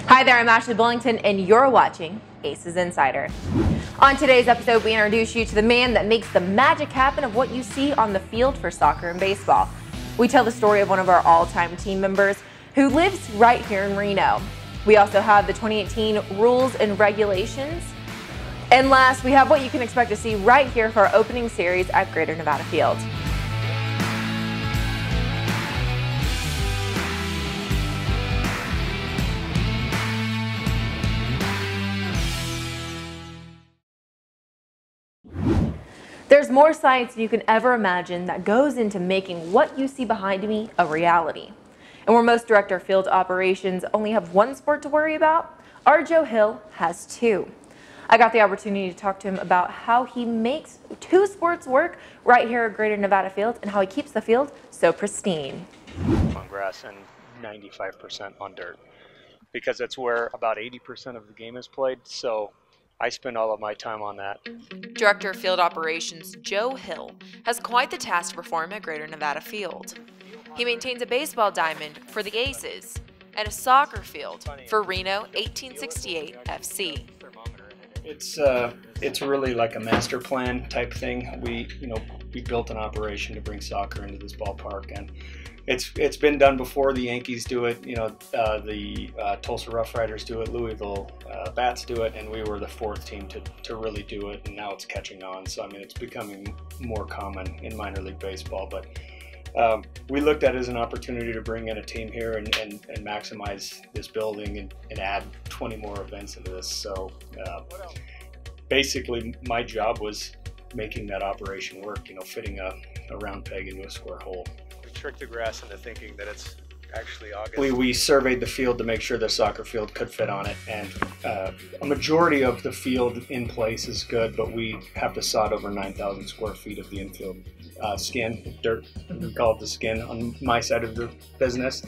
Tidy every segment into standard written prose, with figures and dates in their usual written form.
Hi there, I'm Ashlea Bullington, and you're watching Aces Insider. On today's episode, we introduce you to the man that makes the magic happen of what you see on the field for soccer and baseball. We tell the story of one of our all-time team members who lives right here in Reno. We also have the 2018 rules and regulations. And last, we have what you can expect to see right here for our opening series at Greater Nevada Field. There's more science than you can ever imagine that goes into making what you see behind me a reality. And where most director of field operations only have one sport to worry about, our Joe Hill has two. I got the opportunity to talk to him about how he makes two sports work right here at Greater Nevada Field and how he keeps the field so pristine. On grass and 95% on dirt, because that's where about 80% of the game is played, so I spend all of my time on that. Director of Field Operations Joe Hill has quite the task to perform at Greater Nevada Field. He maintains a baseball diamond for the Aces and a soccer field for Reno 1868 FC. It's really like a master plan type thing. We built an operation to bring soccer into this ballpark, and it's been done before. The Yankees do it, the Tulsa Rough Riders do it, Louisville Bats do it, and we were the fourth team to really do it, and now it's catching on. So I mean, it's becoming more common in minor league baseball, but we looked at it as an opportunity to bring in a team here and maximize this building and add 20 more events into this. So basically my job was making that operation work, fitting a round peg into a square hole. We tricked the grass into thinking that it's actually August. We surveyed the field to make sure the soccer field could fit on it, and a majority of the field in place is good, but we have to sod over 9,000 square feet of the infield skin, dirt, we call it the skin on my side of the business.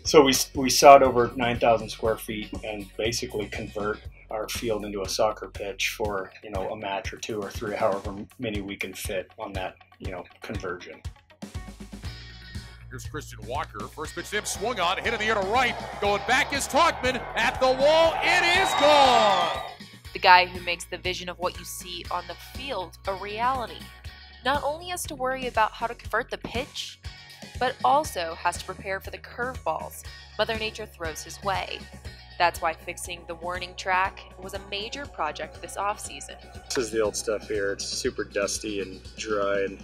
So we sod over 9,000 square feet and basically convert our field into a soccer pitch for a match or two or three, however many we can fit on that conversion. Here's Christian Walker. First pitch to him, swung on, hit in the air to right. Going back is Talkman at the wall. It is gone. The guy who makes the vision of what you see on the field a reality not only has to worry about how to convert the pitch, but also has to prepare for the curveballs Mother Nature throws his way. That's why fixing the warning track was a major project this offseason. This is the old stuff here. It's super dusty and dry, and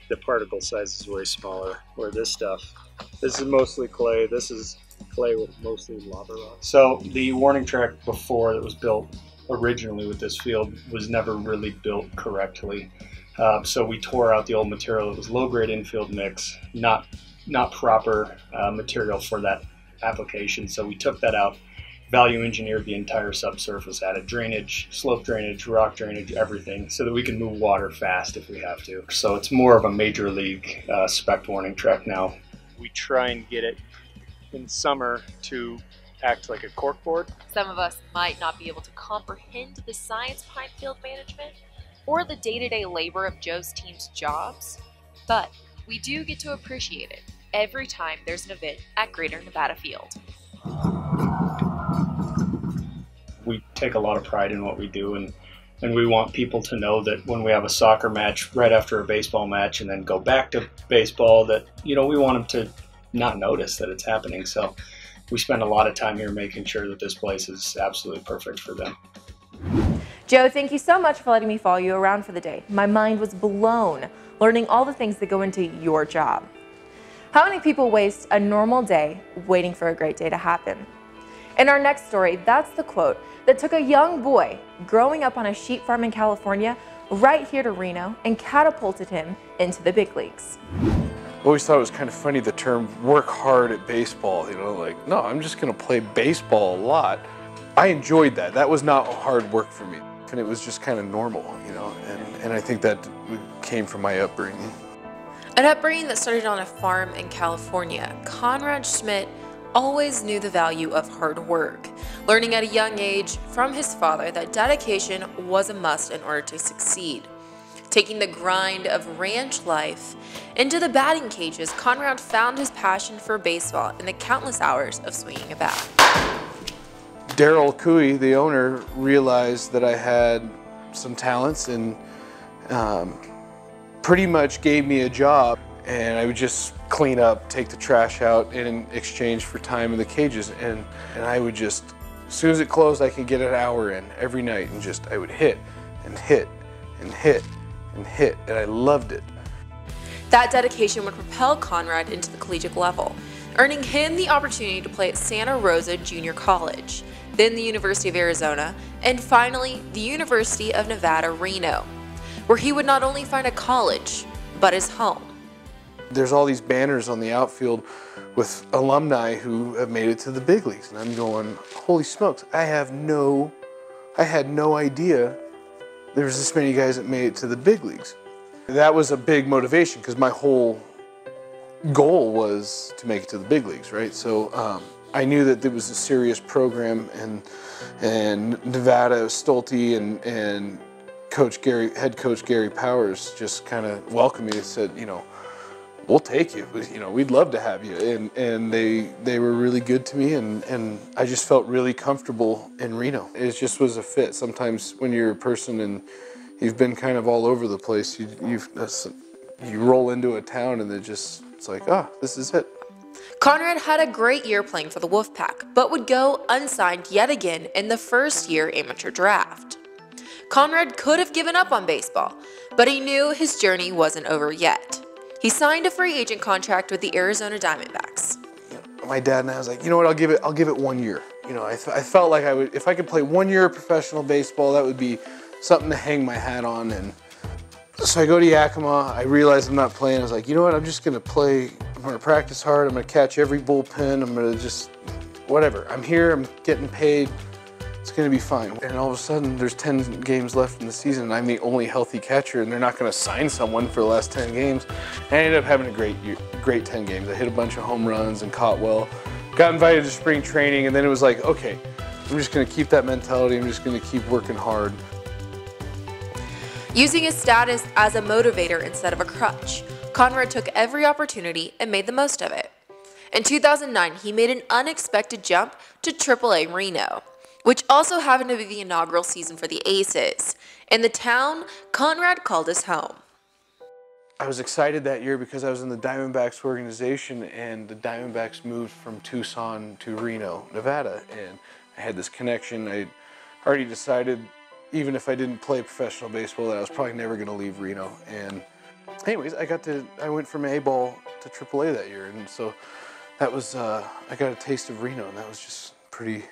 the particle size is way smaller. Where this is mostly clay. This is clay with mostly lava rock. So the warning track before that was built originally with this field was never really built correctly. So we tore out the old material. It was low-grade infield mix, not proper material for that application. So we took that out, value engineered the entire subsurface, added drainage, slope drainage, rock drainage, everything, so that we can move water fast if we have to. So it's more of a major league spec warning track now. We try and get it in summer to act like a corkboard. Some of us might not be able to comprehend the science behind field management or the day-to-day labor of Joe's team's jobs, but we do get to appreciate it every time there's an event at Greater Nevada Field. We take a lot of pride in what we do, and we want people to know that when we have a soccer match right after a baseball match and then go back to baseball, that we want them to not notice that it's happening. So we spend a lot of time here making sure that this place is absolutely perfect for them. Joe, thank you so much for letting me follow you around for the day. My mind was blown learning all the things that go into your job. How many people waste a normal day waiting for a great day to happen? In our next story, that's the quote that took a young boy growing up on a sheep farm in California right here to Reno and catapulted him into the big leagues. I always thought it was kind of funny, the term work hard at baseball, no, I'm just going to play baseball a lot. I enjoyed that. That was not hard work for me. And it was just kind of normal, and I think that came from my upbringing. An upbringing that started on a farm in California, Conrad Schmidt always knew the value of hard work, learning at a young age from his father that dedication was a must in order to succeed. Taking the grind of ranch life into the batting cages, Conrad found his passion for baseball in the countless hours of swinging a bat. Daryl Cooey, the owner, realized that I had some talents and pretty much gave me a job, and I would just clean up, take the trash out in exchange for time in the cages, and I would just, as soon as it closed, I could get an hour in every night, and just I would hit and hit and hit and hit, and I loved it. That dedication would propel Conrad into the collegiate level, earning him the opportunity to play at Santa Rosa Junior College, then the University of Arizona, and finally the University of Nevada, Reno, where he would not only find a college, but his home. There's all these banners on the outfield with alumni who have made it to the big leagues, and I'm going, holy smokes, I had no idea there was this many guys that made it to the big leagues. That was a big motivation because my whole goal was to make it to the big leagues, right? So I knew that there was a serious program, and Nevada, Stolte, and head coach Gary Powers just kind of welcomed me and said, you know, we'll take you. You know, we'd love to have you. And they were really good to me, and I just felt really comfortable in Reno. It just was a fit. Sometimes when you're a person and you've been kind of all over the place, you roll into a town and it's like, ah, this is it. Conrad had a great year playing for the Wolfpack, but would go unsigned yet again in the first-year amateur draft. Conrad could have given up on baseball, but he knew his journey wasn't over yet. He signed a free agent contract with the Arizona Diamondbacks. My dad and I was like, you know what, I'll give it 1 year. You know, I felt like if I could play 1 year of professional baseball, that would be something to hang my hat on. And so I go to Yakima, I realize I'm not playing. I was like, you know what, I'm just gonna play, I'm gonna practice hard, I'm gonna catch every bullpen, I'm gonna just, whatever. I'm here, I'm getting paid, it's gonna be fine. And all of a sudden, there's 10 games left in the season, and I'm the only healthy catcher, and they're not gonna sign someone for the last 10 games. And I ended up having a great 10 games. I hit a bunch of home runs and caught well. Got invited to spring training, and then it was like, okay, I'm just gonna keep that mentality, I'm just gonna keep working hard. Using his status as a motivator instead of a crutch, Conrad took every opportunity and made the most of it. In 2009, he made an unexpected jump to AAA Reno, which also happened to be the inaugural season for the Aces. In the town, Conrad called his home. I was excited that year because I was in the Diamondbacks organization, and the Diamondbacks moved from Tucson to Reno, Nevada, and I had this connection. I already decided, even if I didn't play professional baseball, that I was probably never going to leave Reno. And anyways, I went from A-ball to AAA that year, and so that was, I got a taste of Reno, and that was just pretty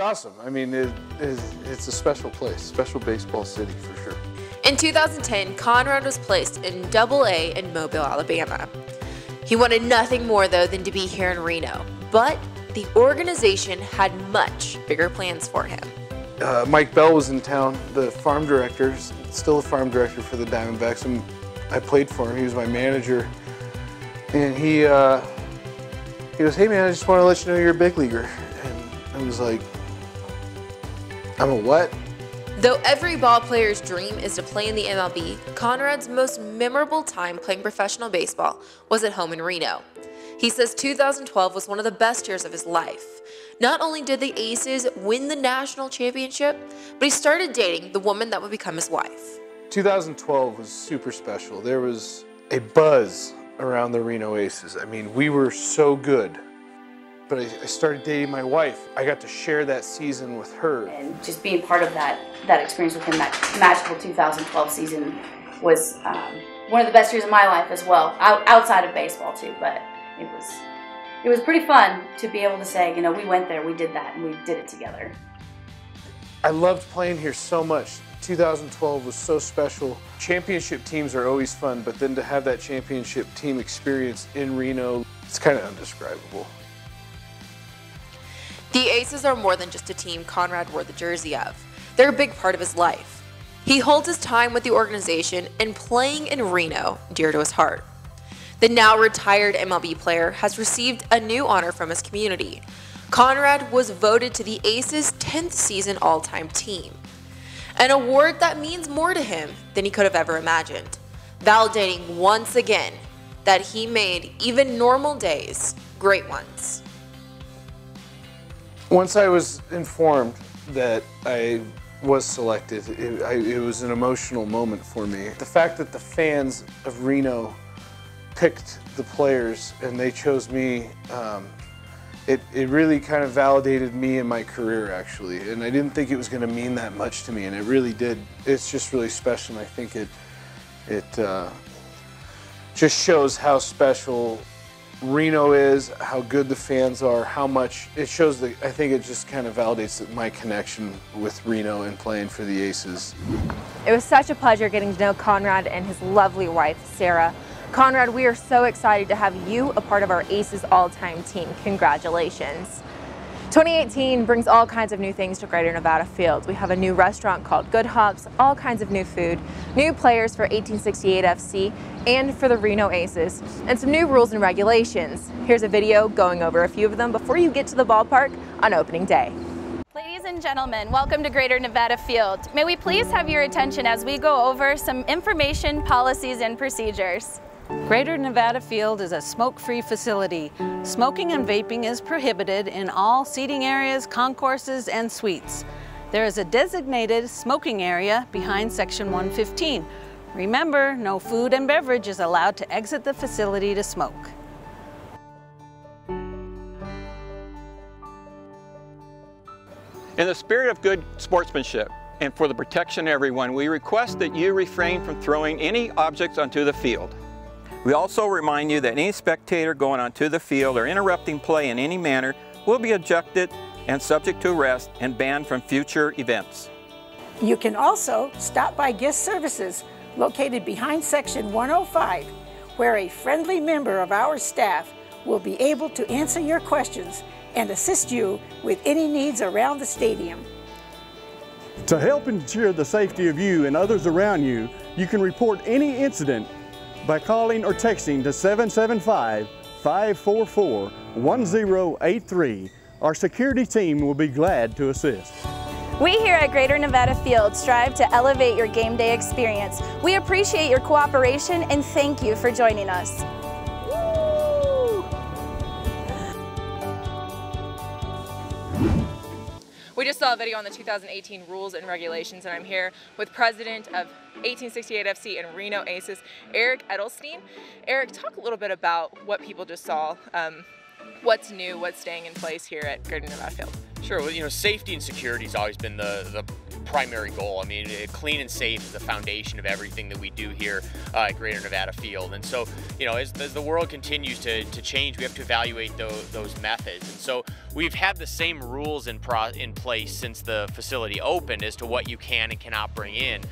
awesome. I mean, it's a special place, special baseball city for sure. In 2010, Conrad was placed in AA in Mobile, Alabama. He wanted nothing more, though, than to be here in Reno, but the organization had much bigger plans for him. Mike Bell was in town, the farm director, still a farm director for the Diamondbacks, and I played for him. He was my manager, and he goes, hey man, I just want to let you know you're a big leaguer. And I was like, I'm a what? Though every ball player's dream is to play in the MLB, Conrad's most memorable time playing professional baseball was at home in Reno. He says 2012 was one of the best years of his life. Not only did the Aces win the national championship, but he started dating the woman that would become his wife. 2012 was super special. There was a buzz around the Reno Aces. I mean, we were so good. But I started dating my wife. I got to share that season with her. And just being part of that experience with him, that magical 2012 season was one of the best years of my life as well, outside of baseball too, but it was pretty fun to be able to say, you know, we went there, we did that, and we did it together. I loved playing here so much. 2012 was so special. Championship teams are always fun, but then to have that championship team experience in Reno, it's kind of indescribable. The Aces are more than just a team Conrad wore the jersey of. They're a big part of his life. He holds his time with the organization and playing in Reno dear to his heart. The now retired MLB player has received a new honor from his community. Conrad was voted to the Aces' 10th season all-time team, an award that means more to him than he could have ever imagined, validating once again that he made even normal days great ones. Once I was informed that I was selected, it was an emotional moment for me. The fact that the fans of Reno picked the players and they chose me, it really kind of validated me in my career, actually. And I didn't think it was going to mean that much to me, and it really did. It's just really special, and I think it just shows how special Reno is, how good the fans are, how much it shows that. I think it just kind of validates my connection with Reno and playing for the Aces. It was such a pleasure getting to know Conrad and his lovely wife, Sarah. Conrad, we are so excited to have you a part of our Aces all-time team. Congratulations. 2018 brings all kinds of new things to Greater Nevada Field. We have a new restaurant called Good Hops, all kinds of new food, new players for 1868 FC and for the Reno Aces, and some new rules and regulations. Here's a video going over a few of them before you get to the ballpark on opening day. Ladies and gentlemen, welcome to Greater Nevada Field. May we please have your attention as we go over some information, policies, and procedures. Greater Nevada Field is a smoke-free facility. Smoking and vaping is prohibited in all seating areas, concourses, and suites. There is a designated smoking area behind Section 115. Remember, no food and beverage is allowed to exit the facility to smoke. In the spirit of good sportsmanship and for the protection of everyone, we request that you refrain from throwing any objects onto the field. We also remind you that any spectator going onto the field or interrupting play in any manner will be ejected and subject to arrest and banned from future events. You can also stop by guest services located behind Section 105, where a friendly member of our staff will be able to answer your questions and assist you with any needs around the stadium. To help ensure the safety of you and others around you, you can report any incident by calling or texting to 775-544-1083. Our security team will be glad to assist. We here at Greater Nevada Field strive to elevate your game day experience. We appreciate your cooperation and thank you for joining us. We just saw a video on the 2018 rules and regulations, and I'm here with President of 1868 FC and Reno Aces, Eric Edelstein. Eric, talk a little bit about what people just saw, what's new, what's staying in place here at Greater Nevada Field. Sure, well, you know, safety and security has always been the primary goal. I mean, clean and safe is the foundation of everything that we do here at Greater Nevada Field. And so, you know, as the world continues to change, we have to evaluate those methods. And so we've had the same rules in place since the facility opened as to what you can and cannot bring in.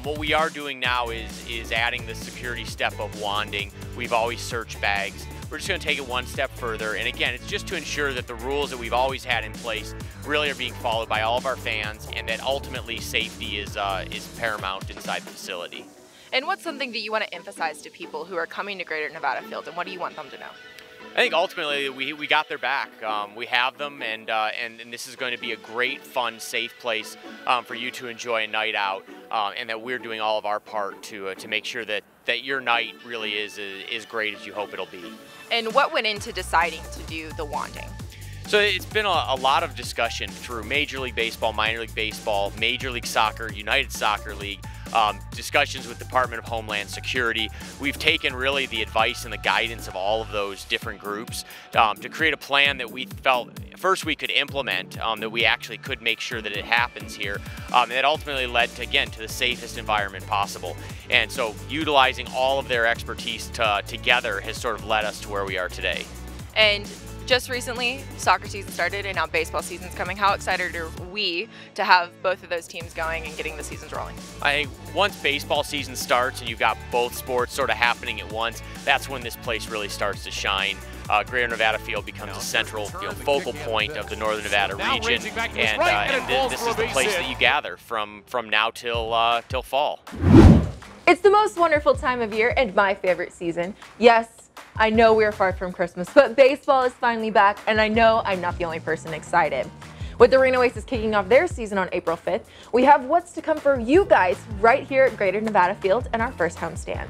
What we are doing now is adding the security step of wanding. We've always searched bags. We're just going to take it one step further, and again, it's just to ensure that the rules that we've always had in place really are being followed by all of our fans, and that ultimately safety is paramount inside the facility. And what's something that you want to emphasize to people who are coming to Greater Nevada Field, and what do you want them to know? I think ultimately we got their back. We have them, and this is going to be a great, fun, safe place for you to enjoy a night out, and that we're doing all of our part to make sure that your night really is as great as you hope it'll be. And what went into deciding to do the wanding? So it's been a lot of discussion through Major League Baseball, Minor League Baseball, Major League Soccer, United Soccer League, discussions with Department of Homeland Security. We've taken really the advice and the guidance of all of those different groups to create a plan that we felt first we could implement, that we actually could make sure that it happens here, and that ultimately led to, again, to the safest environment possible. And so utilizing all of their expertise together has sort of led us to where we are today. And just recently, soccer season started and now baseball season's coming. How excited are we to have both of those teams going and getting the seasons rolling? I think once baseball season starts and you've got both sports sort of happening at once, that's when this place really starts to shine. Greater Nevada Field becomes a central focal point of the Northern Nevada region, and this is the place that you gather from now till fall. It's the most wonderful time of year and my favorite season. Yes, I know we're far from Christmas, but baseball is finally back, and I know I'm not the only person excited. With the Reno Aces kicking off their season on April 5th, we have what's to come for you guys right here at Greater Nevada Field and our first homestand.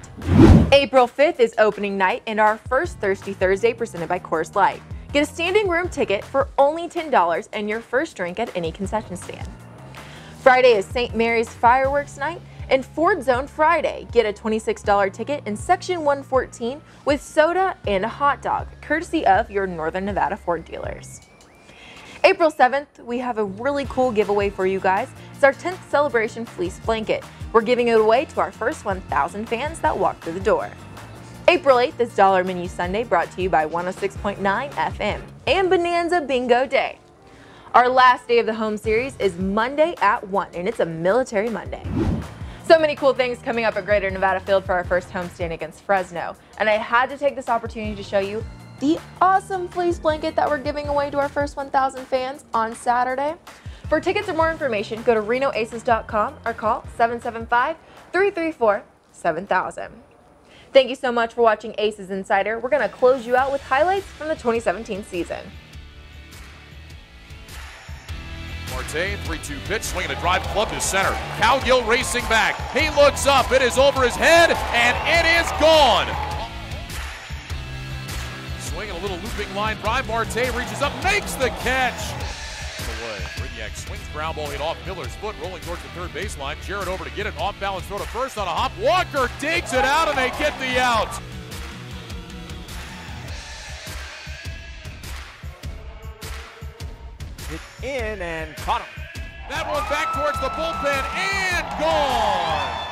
April 5th is opening night and our first Thirsty Thursday presented by Coors Light. Get a standing room ticket for only $10 and your first drink at any concession stand. Friday is St. Mary's Fireworks Night and Ford Zone Friday. Get a $26 ticket in Section 114 with soda and a hot dog, courtesy of your Northern Nevada Ford dealers. April 7th, we have a really cool giveaway for you guys. It's our 10th celebration fleece blanket. We're giving it away to our first 1,000 fans that walk through the door. April 8th is Dollar Menu Sunday, brought to you by 106.9 FM and Bonanza Bingo Day. Our last day of the home series is Monday at 1, and it's a Military Monday. So many cool things coming up at Greater Nevada Field for our first homestand against Fresno, and I had to take this opportunity to show you the awesome fleece blanket that we're giving away to our first 1,000 fans on Saturday. For tickets or more information, go to renoaces.com or call 775-334-7000. Thank you so much for watching Aces Insider. We're going to close you out with highlights from the 2017 season. Marte, 3-2 pitch, swinging a drive club to center. Cowgill racing back. He looks up. It is over his head, and it is gone. Swinging a little looping line drive. Marte reaches up, makes the catch. Away. Brignac swings ground ball hit off Miller's foot, rolling towards the third baseline. Jarrett over to get it, off balance throw to first on a hop. Walker digs it out, and they get the out. Hit in and caught him. That one back towards the bullpen and gone.